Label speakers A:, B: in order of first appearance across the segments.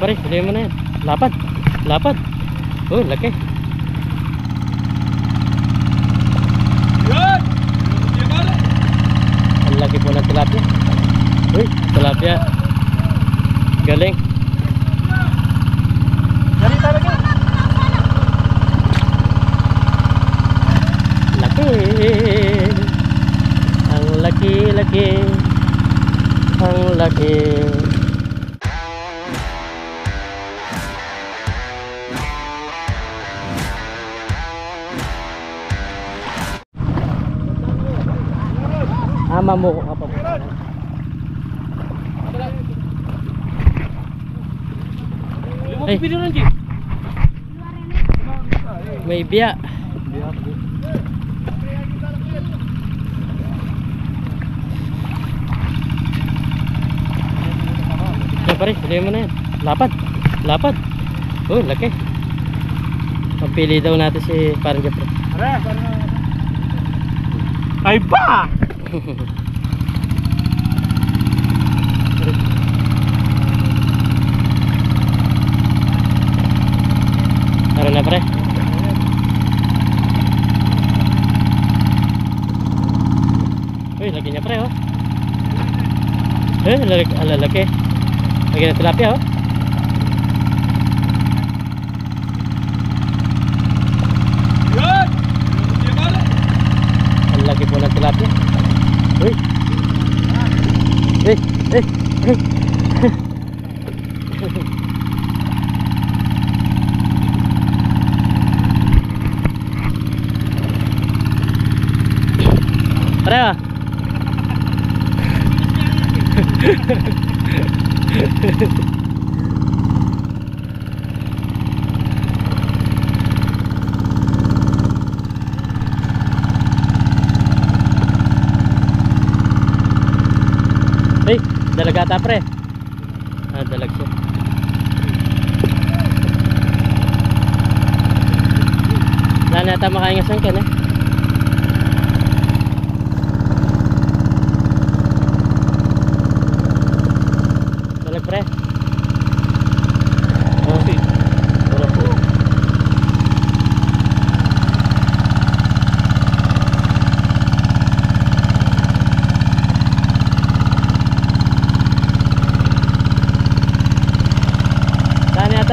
A: pare, huli mo na yan. Lapad. Lapad. Oh, laki.
B: Yan!
A: Ang laki po ng tilapia. Uy, tilapia. Galing.
B: Dari talaga.
A: Laki. Ang laki-laki. Ang laki. Mamuko ka pa po. Ay, may biya. Yan pare, huli mo na yan. Lapad. Lapad. Oh, laki. Pagpili daw natin si parang Jeffrey.
B: Ay ba!
A: Meron na pre. Uy, laki niya pre oh. Lalaki. Lagi na tilapia oh.
B: Yan!
A: Ang laki po ng tilapia. Uy. Eh. Pare ah. Hey, dalagata pre. Dalag siya. Wala na ata makaingasan ka na. Dalag pre.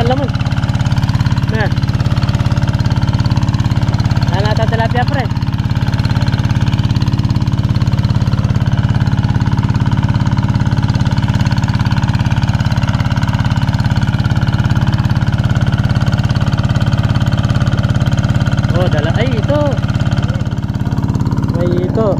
A: Laman na nata tilapia pre. Oh dala ay ito may ito.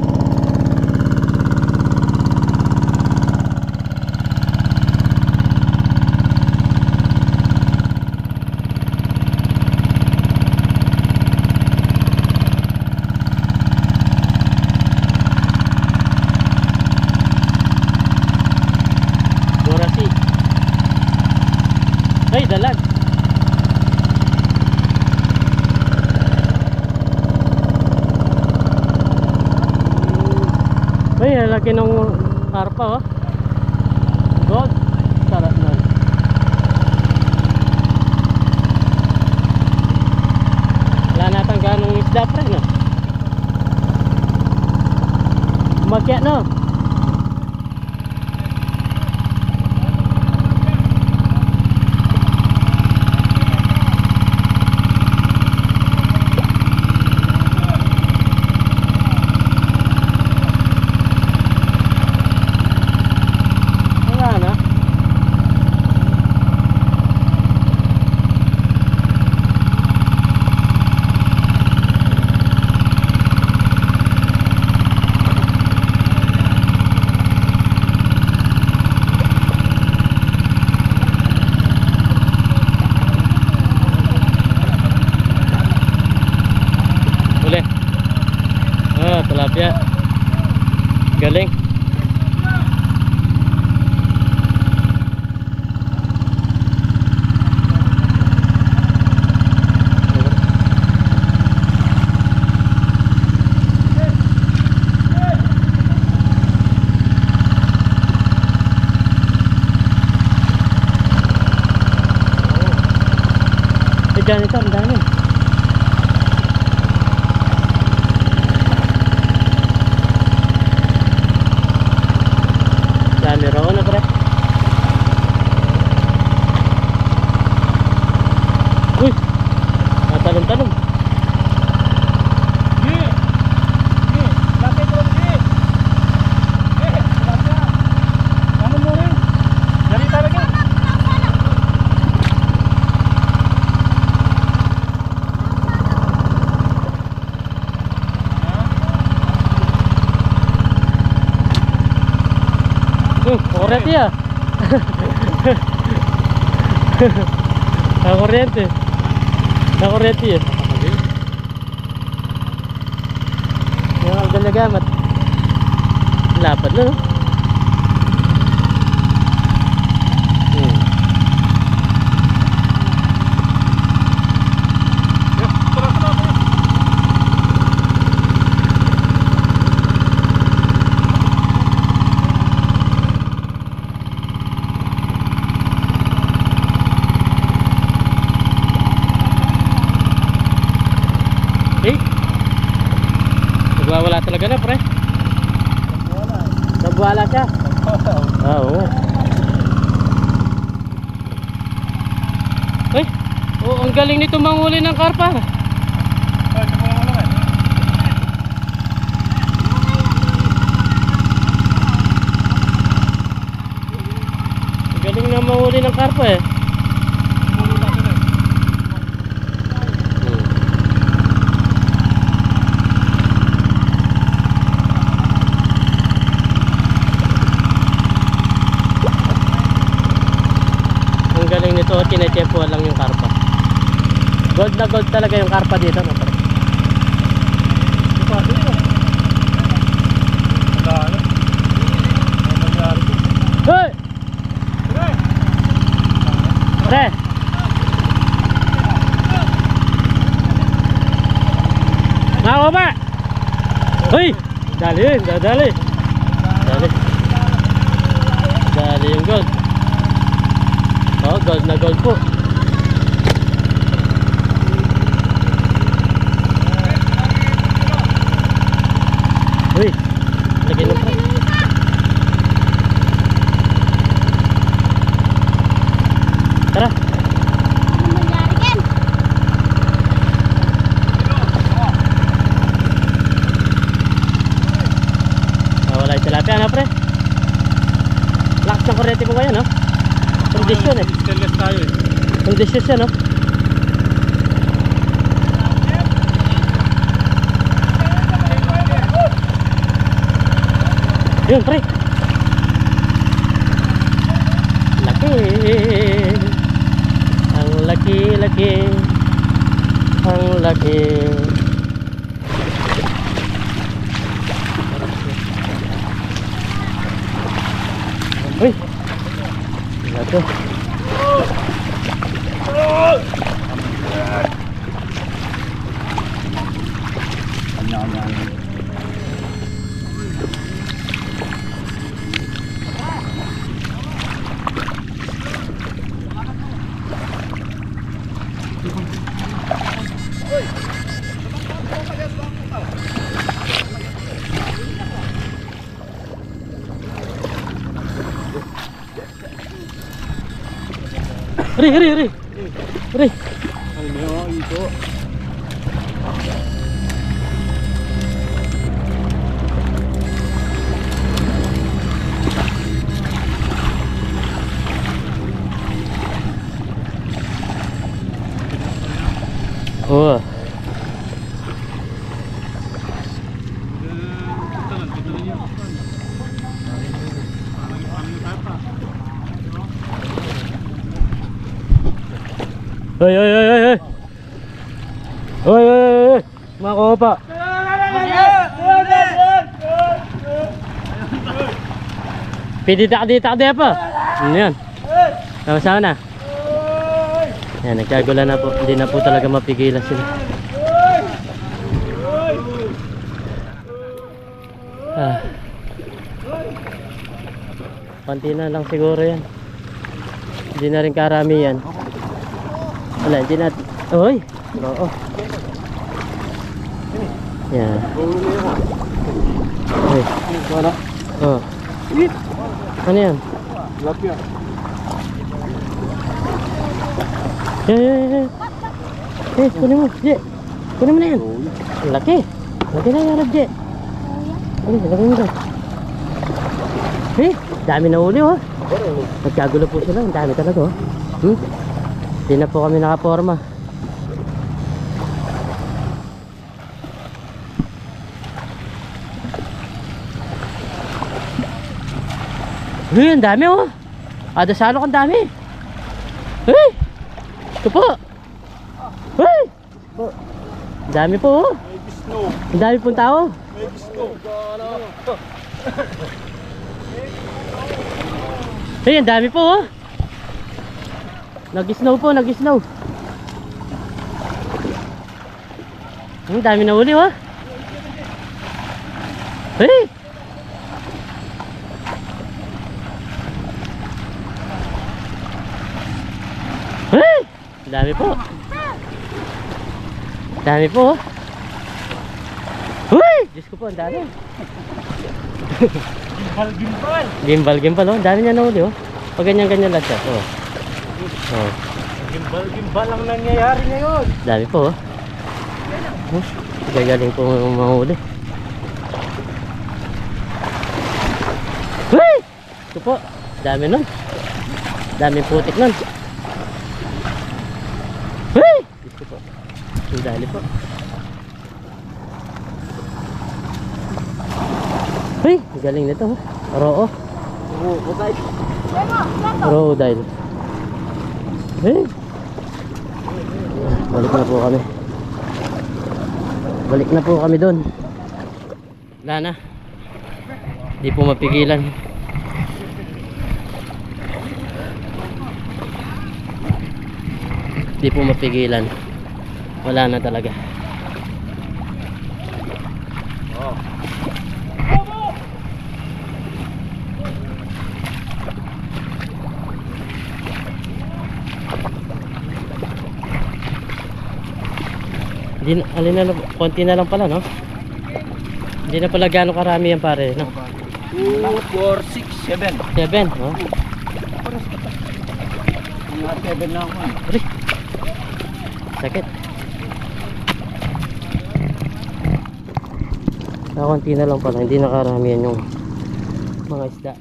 A: Ay, dalag. Ay, laki ng karpa oh. God, sarap na. Wala natin ganong isda pre no. Umakyat no. janitor, ang dami. Dami raw na pre. Uy, natalong-talong.
B: Lapit mo, Gi. Lapit. Ano mo rin? Dali talaga.
A: Kuryente ya. Kuryente. Kuryente ya. Yung ang galagamat. Lapad na no. Nagwawala talaga na pre. Nagwala siya. Oo. Ay, ang galing nito manghuli ng karpa. Ang galing na manghuli ng karpa eh. Ang galing nito, tinetempuhan lang yung karpa. Gold na gold talaga yung karpa dito no? Hoy! Pre! Ako ba? Hoy! Dali yun, dali. Dali yung gold. Oh, gold na gold po. Uy, lagay na po. Tara. Wala yung tilapia na pre. Lakas ng kuryente mo ngayon no? Kondisyon eh.
B: Stainless tayo eh.
A: Kondisyon siya no? Yun pre. Laki. Ang laki. Ang laki. Uy. Ito. Ri.
B: Ano ito?
A: Oh. Hoy. Mga kopa. Pidita pa. Ano yan? Sama na. Yan, nagkagula na po. Hindi na po talaga mapigilan sila. Panti na lang siguro yan. Hindi na rin karami yan. Wala, hindi na Oy. Oo. Yan. Oy.
B: Wala.
A: Oh. Ano yan?
B: Lapya.
A: Yan. Kunin mo. Je. Kunin mo na yan. Laki. Laki na yan, Je. Laki mo dyan. Dami na uli, oh. Nagkagulo po sila. Ang dami talaga, oh. Hindi na po kami nakaporma. Ang dami, oh. Adasalo kang dami. Ito po. Ang dami po, oh. Ang dami pong tao. Ang dami po, oh. Nag-snow po, nag-snow. Ang dami na uli, oh. Ang dami po. Dami po, oh. Diyos ko po, ang dami. Gimbal, oh. Dami niya na uli, oh. Pag ganyan-ganyan lang siya, oh. Oh.
B: Gimbal ang nangyayari ngayon.
A: Dami po, oh. Gagaling po mahuli. Ito po, dami nun. Dami putik nun. Ito po, ang dali po. Galing nito, oh. Roo. Rodile. Balik na po kami. Balik na po kami doon. Wala na. Di po mapigilan. Di po mapigilan. Wala na talaga. Alin na, konti na lang pala, no? Hindi na pala gaano karami yan, pare, no?
B: 2, 4, 6, 7.
A: 7, no?
B: 7 na ako.
A: Sakit. Konti na lang pala, hindi na karami yan yung mga isda.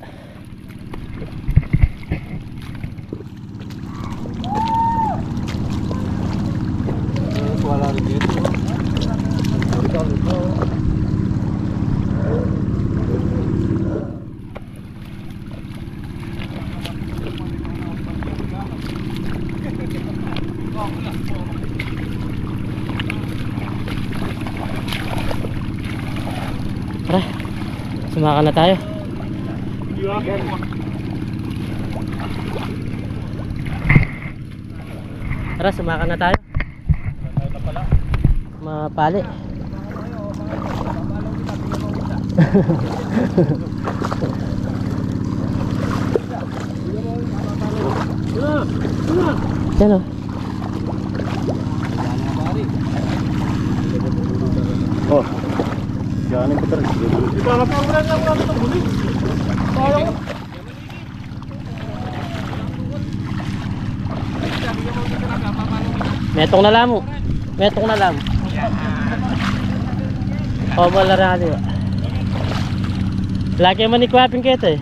B: Wala rin dito.
A: Tara, sumaka na tayo. Tara, sumaka na tayo. Mapali. Yan, oh.
B: Oh. Galing ko talaga. Ito na pa ulan lang natin ang huli. Parang
A: Metong na lamo. Metong na lamo. Oh, wala rin. Lagi man ikwapin kita, eh.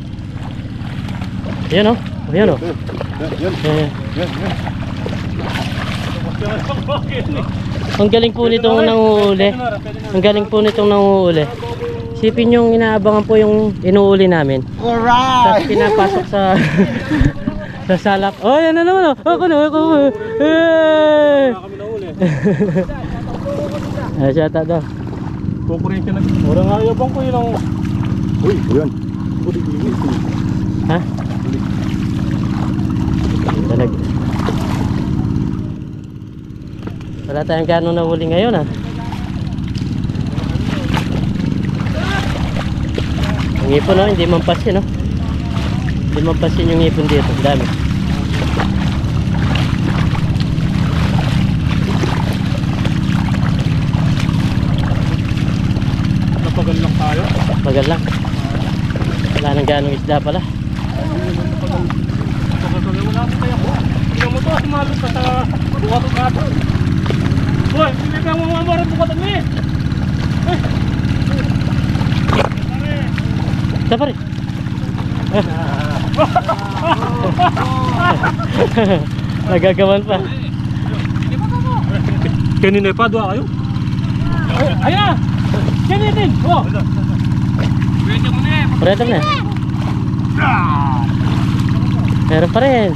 A: Yan, oh. Yan, oh. Yan. Ang galing po nitong nanguhuli. Ang galing po nitong nanguhuli. Sipin yung inaabangan po yung inuuli namin. Tapos pinapasok sa sa salak. Oh, yan na naman, oh. Ako na. Shout out daw.
B: kukurente na. Orang ayaw bang ko yun ang... Uy, yan.
A: Ha? Talag. Wala tayong gano'ng nahuli ngayon, ha? Ang ipon, no? Hindi mampasin, no? Hindi mampasin yung ipon dito. Dami. mabagal lang. Wala nang ganong isda pala.
B: Wala mo kaya po. Tingnan mo to, sumalot pa sa bukatong gato. Boy, hindi ka mo mamarap bukatong mo eh.
A: Isa pa rin. Nagagawan pa.
B: Kanina pa, doon kayo? Ayan! Kanina! Oh! Pwede mo na eh!
A: Pwede mo na. Meron pa rin.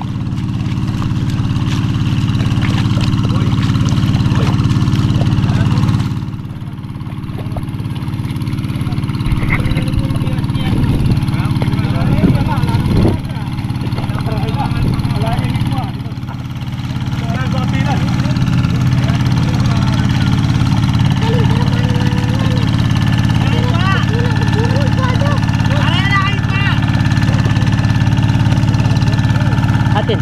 A: Atin.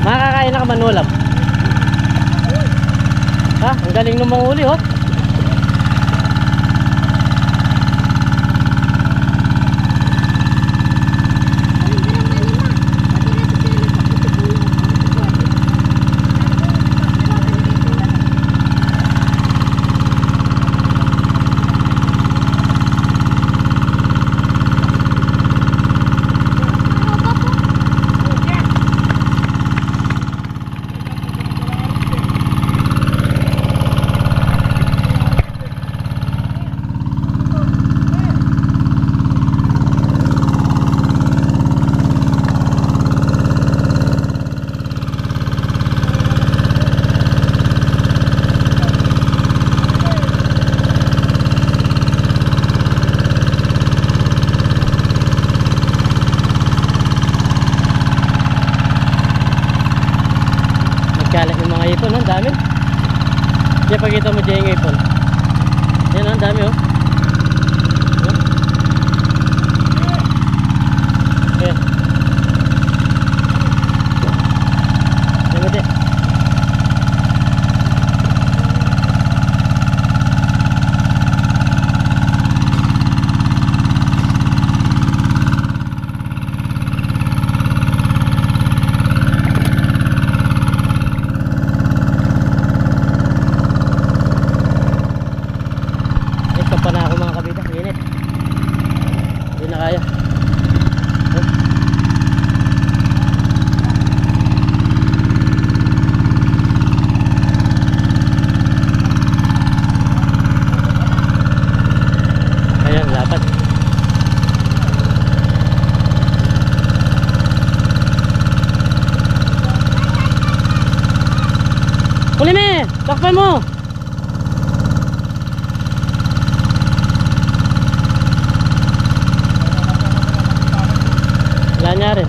A: Makakain na ka manulam. Ha? Ang galing nung mga uli, oh. Kalat yung mga ipon, ang dami. Kaya pakita mo dyan yung ipon. Yan, ang dami, oh. Ayan. Ayan, mati. Pa na ako mga kabida, init. Hindi na kaya. Ayan, dapat. Huli me! Takpan mo! Wala niya rin.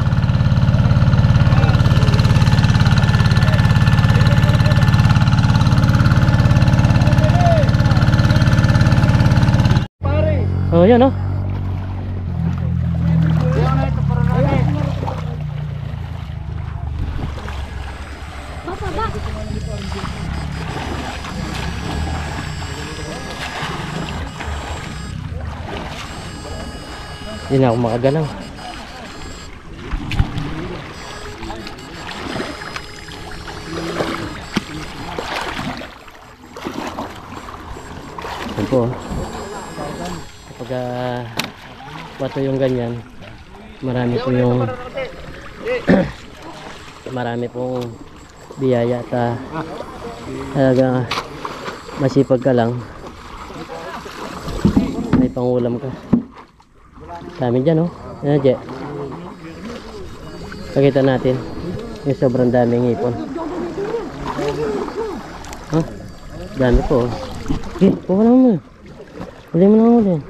A: Oh, yan oh. Hindi na ako makagalaw. Ito po, kapag bato yung ganyan, marami po yung marami pong biyaya at talaga masipag ka lang, may pangulam ka. Dami dyan, oh. Ayan, Je. Pakita natin yung sobrang daming ipon. Huh? Dami po, oh. Okay, kuha lang mo. Huli mo lang ulit.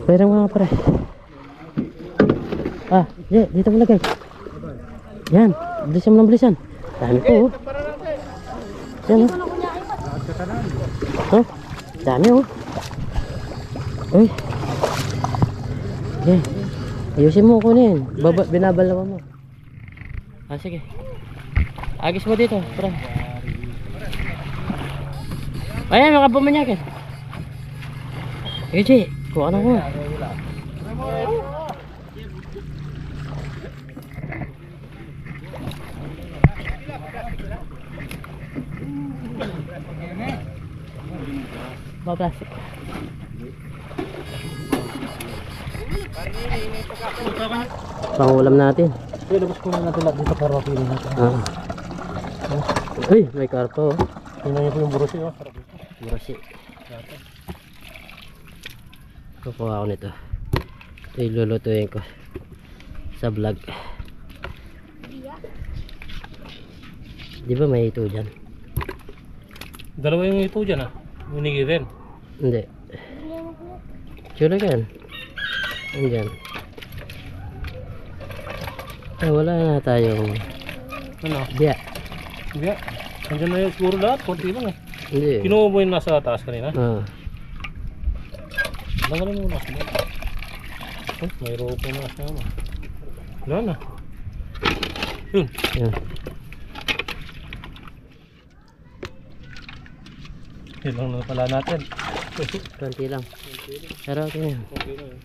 A: Pwede mo nga pare. Ah, Je, dito mo lagay. Yan, bilisan mo lang bilisan. Dami po, oh. Yan, oh. Oh, dami, oh. Uy. Okay. Ayusin mo kunin. Binabalawa mo. Ah, sige. Agis mo dito, pre. Ayan, mga bumanyakin. Eji, kuha na ko. Plastic. Pangulam natin.
B: Labas ko na natin lahat dito para mapili natin.
A: Uy, may karpo.
B: Tingnan niyo po yung burusi.
A: Burasi. Kukuha ako nito. Ito yung lulutuin ko sa vlog. Di ba may ito dyan?
B: Dalawa yung ito dyan ah. Minigil rin.
A: Hindi. Tsura yan. Andyan. Wala na tayong
B: Ano?
A: biya.
B: Hindi. Nandiyan na yung siguro lahat. Kunti lang eh.
A: Hindi.
B: Kinuha mo yung nasa taas kanina. Langalan mo nasa baba. Oh, may ropo na kasama. Wala na. Yun.
A: Yan.
B: Yun lang na pala natin.
A: Konti lang. Pero okay na yan.
B: Okay na yun.